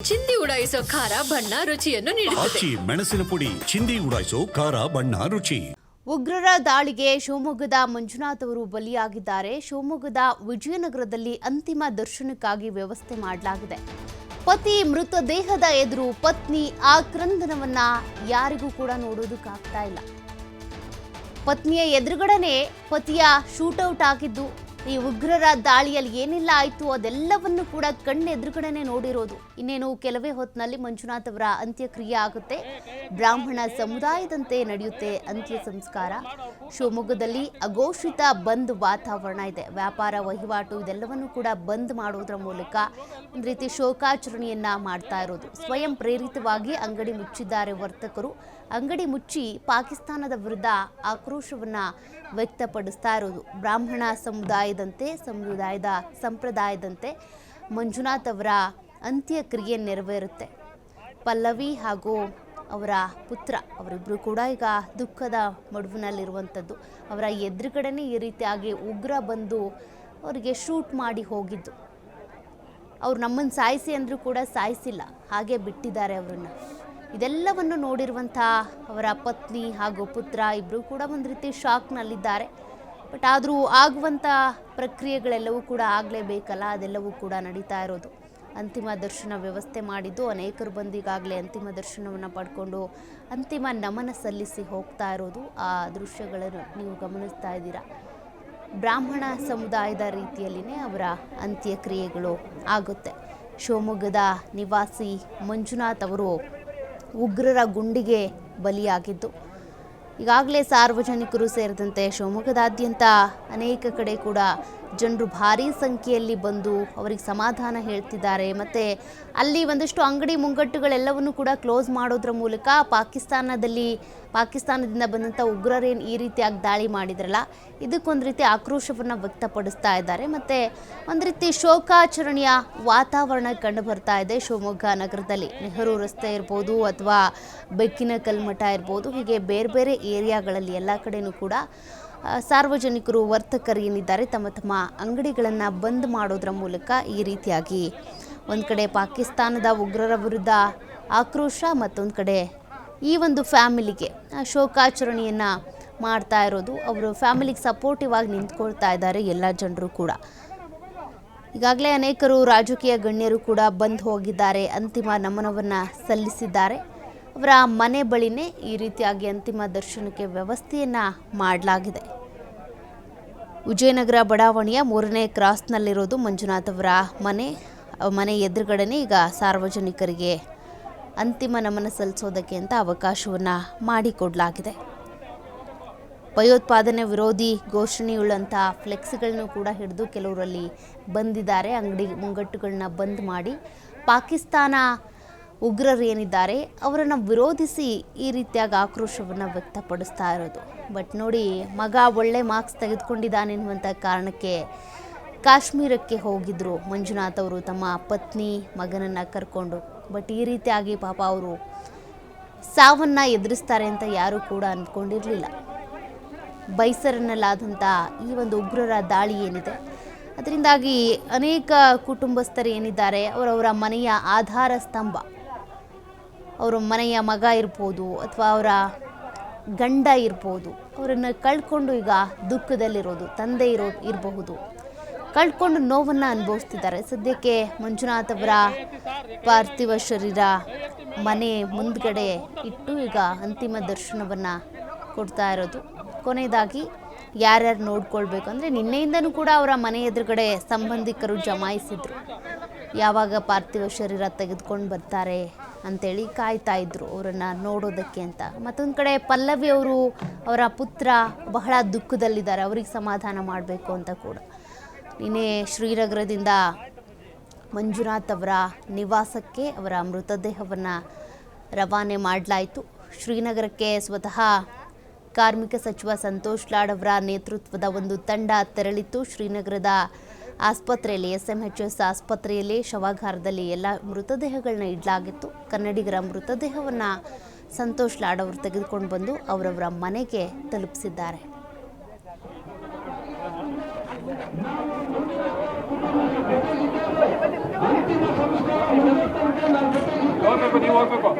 ಚಿಂದಿ ಉಡಾಯಿಸೋ ಖಾರ ಬಣ್ಣ ರುಚಿಯನ್ನು ನೀಡುತ್ತದೆ. ಮೆಣಸಿನ ಪುಡಿ ಚಿಂದಿ ಉಡಾಯಿಸೋ ಖಾರ ಬಣ್ಣ ರುಚಿ. ಉಗ್ರರ ದಾಳಿಗೆ ಶಿವಮೊಗ್ಗದ ಮಂಜುನಾಥ್ ಅವರು ಬಲಿಯಾಗಿದ್ದಾರೆ. ಶಿವಮೊಗ್ಗದ ವಿಜಯನಗರದಲ್ಲಿ ಅಂತಿಮ ದರ್ಶನಕ್ಕಾಗಿ ವ್ಯವಸ್ಥೆ ಮಾಡಲಾಗಿದೆ. ಪತಿ ಮೃತದೇಹದ ಎದುರು ಪತ್ನಿ ಆಕ್ರಂದನವನ್ನ ಯಾರಿಗೂ ಕೂಡ ನೋಡೋದಕ್ಕಾಗ್ತಾ ಇಲ್ಲ. ಪತ್ನಿಯ ಎದುರುಗಡೆನೆ ಪತಿಯ ಶೂಟೌಟ್ ಆಗಿದ್ದು, ಈ ಉಗ್ರರ ದಾಳಿಯಲ್ಲಿ ಏನೆಲ್ಲ ಆಯಿತು ಅದೆಲ್ಲವನ್ನು ಕೂಡ ಕಣ್ಣೆದುರುಗಡೆನೆ ನೋಡಿರೋದು. ಇನ್ನೇನು ಕೆಲವೇ ಹೊತ್ತಿನಲ್ಲಿ ಮಂಜುನಾಥ್ ಅವರ ಅಂತ್ಯಕ್ರಿಯೆ ಆಗುತ್ತೆ. ಬ್ರಾಹ್ಮಣ ಸಮುದಾಯದಂತೆ ನಡೆಯುತ್ತೆ ಅಂತ್ಯ ಸಂಸ್ಕಾರ. ಶಿವಮೊಗ್ಗದಲ್ಲಿ ಅಘೋಷಿತ ಬಂದ್ ವಾತಾವರಣ ಇದೆ. ವ್ಯಾಪಾರ ವಹಿವಾಟು ಇದೆಲ್ಲವನ್ನು ಕೂಡ ಬಂದ್ ಮಾಡೋದ್ರ ಮೂಲಕ ಒಂದು ರೀತಿ ಶೋಕಾಚರಣೆಯನ್ನ ಮಾಡ್ತಾ ಇರೋದು. ಸ್ವಯಂ ಪ್ರೇರಿತವಾಗಿ ಅಂಗಡಿ ಮುಚ್ಚಿದ್ದಾರೆ ವರ್ತಕರು. ಅಂಗಡಿ ಮುಚ್ಚಿ ಪಾಕಿಸ್ತಾನದ ವಿರುದ್ಧ ಆಕ್ರೋಶವನ್ನ ವ್ಯಕ್ತಪಡಿಸ್ತಾ ಇರೋದು. ಬ್ರಾಹ್ಮಣ ಸಮುದಾಯದ ಸಂಪ್ರದಾಯದಂತೆ ಮಂಜುನಾಥ್ ಅವರ ಅಂತ್ಯಕ್ರಿಯೆ ನೆರವೇರುತ್ತೆ. ಪಲ್ಲವಿ ಹಾಗೂ ಅವರ ಪುತ್ರ ಅವರಿಬ್ಬರು ಕೂಡ ಈಗ ದುಃಖದ ಮಡುವಿನಲ್ಲಿರುವಂಥದ್ದು. ಅವರ ಎದುರುಗಡೆನೇ ಈ ರೀತಿಯಾಗಿ ಉಗ್ರ ಬಂದು ಅವರಿಗೆ ಶೂಟ್ ಮಾಡಿ ಹೋಗಿದ್ದು. ಅವ್ರು ನಮ್ಮನ್ನು ಸಾಯಿಸಿ ಅಂದರೂ ಕೂಡ ಸಾಯಿಸಿಲ್ಲ, ಹಾಗೆ ಬಿಟ್ಟಿದ್ದಾರೆ ಅವರನ್ನು. ಇದೆಲ್ಲವನ್ನು ನೋಡಿರುವಂಥ ಅವರ ಪತ್ನಿ ಹಾಗೂ ಪುತ್ರ ಇಬ್ಬರು ಕೂಡ ಒಂದು ರೀತಿ ಶಾಕ್ನಲ್ಲಿದ್ದಾರೆ. ಬಟ್ ಆದರೂ ಆಗುವಂಥ ಪ್ರಕ್ರಿಯೆಗಳೆಲ್ಲವೂ ಕೂಡ ಆಗಲೇಬೇಕಲ್ಲ, ಅದೆಲ್ಲವೂ ಕೂಡ ನಡೀತಾ ಇರೋದು. ಅಂತಿಮ ದರ್ಶನ ವ್ಯವಸ್ಥೆ ಮಾಡಿದ್ದು ಅನೇಕರು ಬಂದು ಈಗಾಗಲೇ ಅಂತಿಮ ದರ್ಶನವನ್ನು ಪಡ್ಕೊಂಡು ಅಂತಿಮ ನಮನ ಸಲ್ಲಿಸಿ ಹೋಗ್ತಾ ಇರೋದು. ಆ ದೃಶ್ಯಗಳನ್ನು ನೀವು ಗಮನಿಸ್ತಾ ಇದ್ದೀರಾ. ಬ್ರಾಹ್ಮಣ ಸಮುದಾಯದ ರೀತಿಯಲ್ಲಿನೇ ಅವರ ಅಂತ್ಯಕ್ರಿಯೆಗಳು ಆಗುತ್ತೆ. ಶಿವಮೊಗ್ಗದ ನಿವಾಸಿ ಮಂಜುನಾಥ್ ಅವರು ಉಗ್ರರ ಗುಂಡಿಗೆ ಬಲಿಯಾಗಿದ್ದು, ಈಗಾಗಲೇ ಸಾರ್ವಜನಿಕರು ಸೇರಿದಂತೆ ಶಿವಮೊಗ್ಗದಾದ್ಯಂತ ಅನೇಕ ಕಡೆ ಕೂಡ ಜನರು ಭಾರೀ ಸಂಖ್ಯೆಯಲ್ಲಿ ಬಂದು ಅವರಿಗೆ ಸಮಾಧಾನ ಹೇಳ್ತಿದ್ದಾರೆ. ಮತ್ತು ಅಲ್ಲಿ ಒಂದಷ್ಟು ಅಂಗಡಿ ಮುಂಗಟ್ಟುಗಳೆಲ್ಲವನ್ನು ಕೂಡ ಕ್ಲೋಸ್ ಮಾಡೋದ್ರ ಮೂಲಕ ಪಾಕಿಸ್ತಾನದಿಂದ ಬಂದಂಥ ಉಗ್ರರೇನು ಈ ರೀತಿಯಾಗಿ ದಾಳಿ ಮಾಡಿದ್ರಲ್ಲ, ಇದಕ್ಕೊಂದು ರೀತಿ ಆಕ್ರೋಶವನ್ನು ವ್ಯಕ್ತಪಡಿಸ್ತಾ ಇದ್ದಾರೆ. ಮತ್ತು ಒಂದು ರೀತಿ ಶೋಕಾಚರಣೆಯ ವಾತಾವರಣ ಕಂಡು ಬರ್ತಾ ಇದೆ ಶಿವಮೊಗ್ಗ ನಗರದಲ್ಲಿ. ನೆಹರು ರಸ್ತೆ ಇರ್ಬೋದು ಅಥವಾ ಬೆಕ್ಕಿನ ಕಲ್ಮಠ ಇರ್ಬೋದು, ಹೀಗೆ ಬೇರೆ ಬೇರೆ ಏರಿಯಾಗಳಲ್ಲಿ ಎಲ್ಲ ಕಡೆಯೂ ಕೂಡ ಸಾರ್ವಜನಿಕರು ವರ್ತಕರು ಏನಿದ್ದಾರೆ ತಮ್ಮ ಅಂಗಡಿಗಳನ್ನು ಬಂದ್ ಮಾಡೋದ್ರ ಮೂಲಕ ಈ ರೀತಿಯಾಗಿ ಒಂದು ಕಡೆ ಪಾಕಿಸ್ತಾನದ ಉಗ್ರರ ವಿರುದ್ಧ ಆಕ್ರೋಶ, ಮತ್ತೊಂದು ಕಡೆ ಈ ಒಂದು ಫ್ಯಾಮಿಲಿಗೆ ಶೋಕಾಚರಣೆಯನ್ನು ಮಾಡ್ತಾ ಇರೋದು. ಅವರು ಫ್ಯಾಮಿಲಿಗೆ ಸಪೋರ್ಟಿವ್ ಆಗಿ ನಿಂತ್ಕೊಳ್ತಾ ಇದ್ದಾರೆ ಎಲ್ಲ ಜನರು ಕೂಡ. ಈಗಾಗಲೇ ಅನೇಕರು ರಾಜಕೀಯ ಗಣ್ಯರು ಕೂಡ ಬಂದು ಹೋಗಿದ್ದಾರೆ, ಅಂತಿಮ ನಮನವನ್ನು ಸಲ್ಲಿಸಿದ್ದಾರೆ. ಅವರ ಮನೆ ಬಳಿನೇ ಈ ರೀತಿಯಾಗಿ ಅಂತಿಮ ದರ್ಶನಕ್ಕೆ ವ್ಯವಸ್ಥೆಯನ್ನು ಮಾಡಲಾಗಿದೆ. ವಿಜಯನಗರ ಬಡಾವಣೆಯ 3ನೇ ಕ್ರಾಸ್ನಲ್ಲಿರೋದು ಮಂಜುನಾಥ್ ಅವರ ಮನೆ ಎದುರುಗಡೆನೇ ಈಗ ಸಾರ್ವಜನಿಕರಿಗೆ ಅಂತಿಮ ನಮನ ಸಲ್ಲಿಸೋದಕ್ಕೆ ಅಂತ ಅವಕಾಶವನ್ನು ಮಾಡಿಕೊಡಲಾಗಿದೆ. ಭಯೋತ್ಪಾದನೆ ವಿರೋಧಿ ಘೋಷಣೆಯುಳ್ಳಂಥ ಫ್ಲೆಕ್ಸ್ಗಳನ್ನು ಕೂಡ ಹಿಡಿದು ಕೆಲವರಲ್ಲಿ ಬಂದಿದ್ದಾರೆ. ಅಂಗಡಿ ಮುಂಗಟ್ಟುಗಳನ್ನ ಬಂದ್ ಮಾಡಿ ಪಾಕಿಸ್ತಾನ ಉಗ್ರರು ಏನಿದ್ದಾರೆ ಅವರನ್ನು ವಿರೋಧಿಸಿ ಈ ರೀತಿಯಾಗಿ ಆಕ್ರೋಶವನ್ನು ವ್ಯಕ್ತಪಡಿಸ್ತಾ ಇರೋದು. ಬಟ್ ನೋಡಿ, ಮಗ ಒಳ್ಳೆ ಮಾರ್ಕ್ಸ್ ತೆಗೆದುಕೊಂಡಿದ್ದಾನೆ ಎನ್ನುವಂಥ ಕಾರಣಕ್ಕೆ ಕಾಶ್ಮೀರಕ್ಕೆ ಹೋಗಿದ್ರು ಮಂಜುನಾಥ್ ಅವರು ತಮ್ಮ ಪತ್ನಿ ಮಗನನ್ನು ಕರ್ಕೊಂಡು. ಬಟ್ ಈ ರೀತಿಯಾಗಿ ಪಾಪ ಅವರು ಸಾವನ್ನು ಎದುರಿಸ್ತಾರೆ ಅಂತ ಯಾರೂ ಕೂಡ ಅಂದ್ಕೊಂಡಿರಲಿಲ್ಲ. ಬೈಸರನ್ನಲ್ಲಾದಂಥ ಈ ಒಂದು ಉಗ್ರರ ದಾಳಿ ಏನಿದೆ, ಅದರಿಂದಾಗಿ ಅನೇಕ ಕುಟುಂಬಸ್ಥರು ಏನಿದ್ದಾರೆ ಅವರವರ ಮನೆಯ ಆಧಾರ ಸ್ತಂಭ, ಅವರ ಮನೆಯ ಮಗ ಇರ್ಬೋದು ಅಥವಾ ಅವರ ಗಂಡ ಇರ್ಬೋದು, ಅವರನ್ನು ಕಳ್ಕೊಂಡು ಈಗ ದುಃಖದಲ್ಲಿರೋದು. ತಂದೆ ಇರಬಹುದು, ಕಳ್ಕೊಂಡು ನೋವನ್ನು ಅನುಭವಿಸ್ತಿದ್ದಾರೆ. ಸದ್ಯಕ್ಕೆ ಮಂಜುನಾಥ್ ಅವರ ಪಾರ್ಥಿವ ಶರೀರ ಮನೆ ಮುಂದ್ಗಡೆ ಇಟ್ಟು ಈಗ ಅಂತಿಮ ದರ್ಶನವನ್ನು ಕೊಡ್ತಾ ಇರೋದು. ಕೊನೆಯದಾಗಿ ಯಾರ್ಯಾರು ನೋಡ್ಕೊಳ್ಬೇಕು ಅಂದರೆ, ನಿನ್ನೆಯಿಂದನೂ ಕೂಡ ಅವರ ಮನೆ ಎದುರುಗಡೆ ಸಂಬಂಧಿಕರು ಜಮಾಯಿಸಿದ್ರು, ಯಾವಾಗ ಪಾರ್ಥಿವ ಶರೀರ ತೆಗೆದುಕೊಂಡು ಬರ್ತಾರೆ ಅಂತೇಳಿ ಕಾಯ್ತಾ ಇದ್ರು ಅವರನ್ನು ನೋಡೋದಕ್ಕೆ ಅಂತ. ಮತ್ತೊಂದು ಕಡೆ ಪಲ್ಲವಿ ಅವರು, ಅವರ ಪುತ್ರ ಬಹಳ ದುಃಖದಲ್ಲಿದ್ದಾರೆ, ಅವರಿಗೆ ಸಮಾಧಾನ ಮಾಡಬೇಕು ಅಂತ ಕೂಡ. ನಿನ್ನೆ ಶ್ರೀನಗರದಿಂದ ಮಂಜುನಾಥ್ ಅವರ ನಿವಾಸಕ್ಕೆ ಅವರ ಮೃತದೇಹವನ್ನು ರವಾನೆ ಮಾಡಲಾಯಿತು. ಶ್ರೀನಗರಕ್ಕೆ ಸ್ವತಃ ಕಾರ್ಮಿಕ ಸಚಿವ ಸಂತೋಷ್ ಲಾಡ್ ಅವರ ನೇತೃತ್ವದ ಒಂದು ತಂಡ ತೆರಳಿತ್ತು. ಶ್ರೀನಗರದ ಆಸ್ಪತ್ರೆಯಲ್ಲಿ, SMHS ಆಸ್ಪತ್ರೆಯಲ್ಲಿ ಶವಾಗಾರದಲ್ಲಿ ಎಲ್ಲ ಮೃತದೇಹಗಳನ್ನ ಇಡಲಾಗಿತ್ತು. ಕನ್ನಡಿಗರ ಮೃತದೇಹವನ್ನು ಸಂತೋಷ್ ಲಾಡ್ ಅವರು ತೆಗೆದುಕೊಂಡು ಬಂದು ಅವರವರ ಮನೆಗೆ ತಲುಪಿಸಿದ್ದಾರೆ. ಹೋಗ್ಬೇಕು ನೀವು ಹೋಗ್ಬೇಕು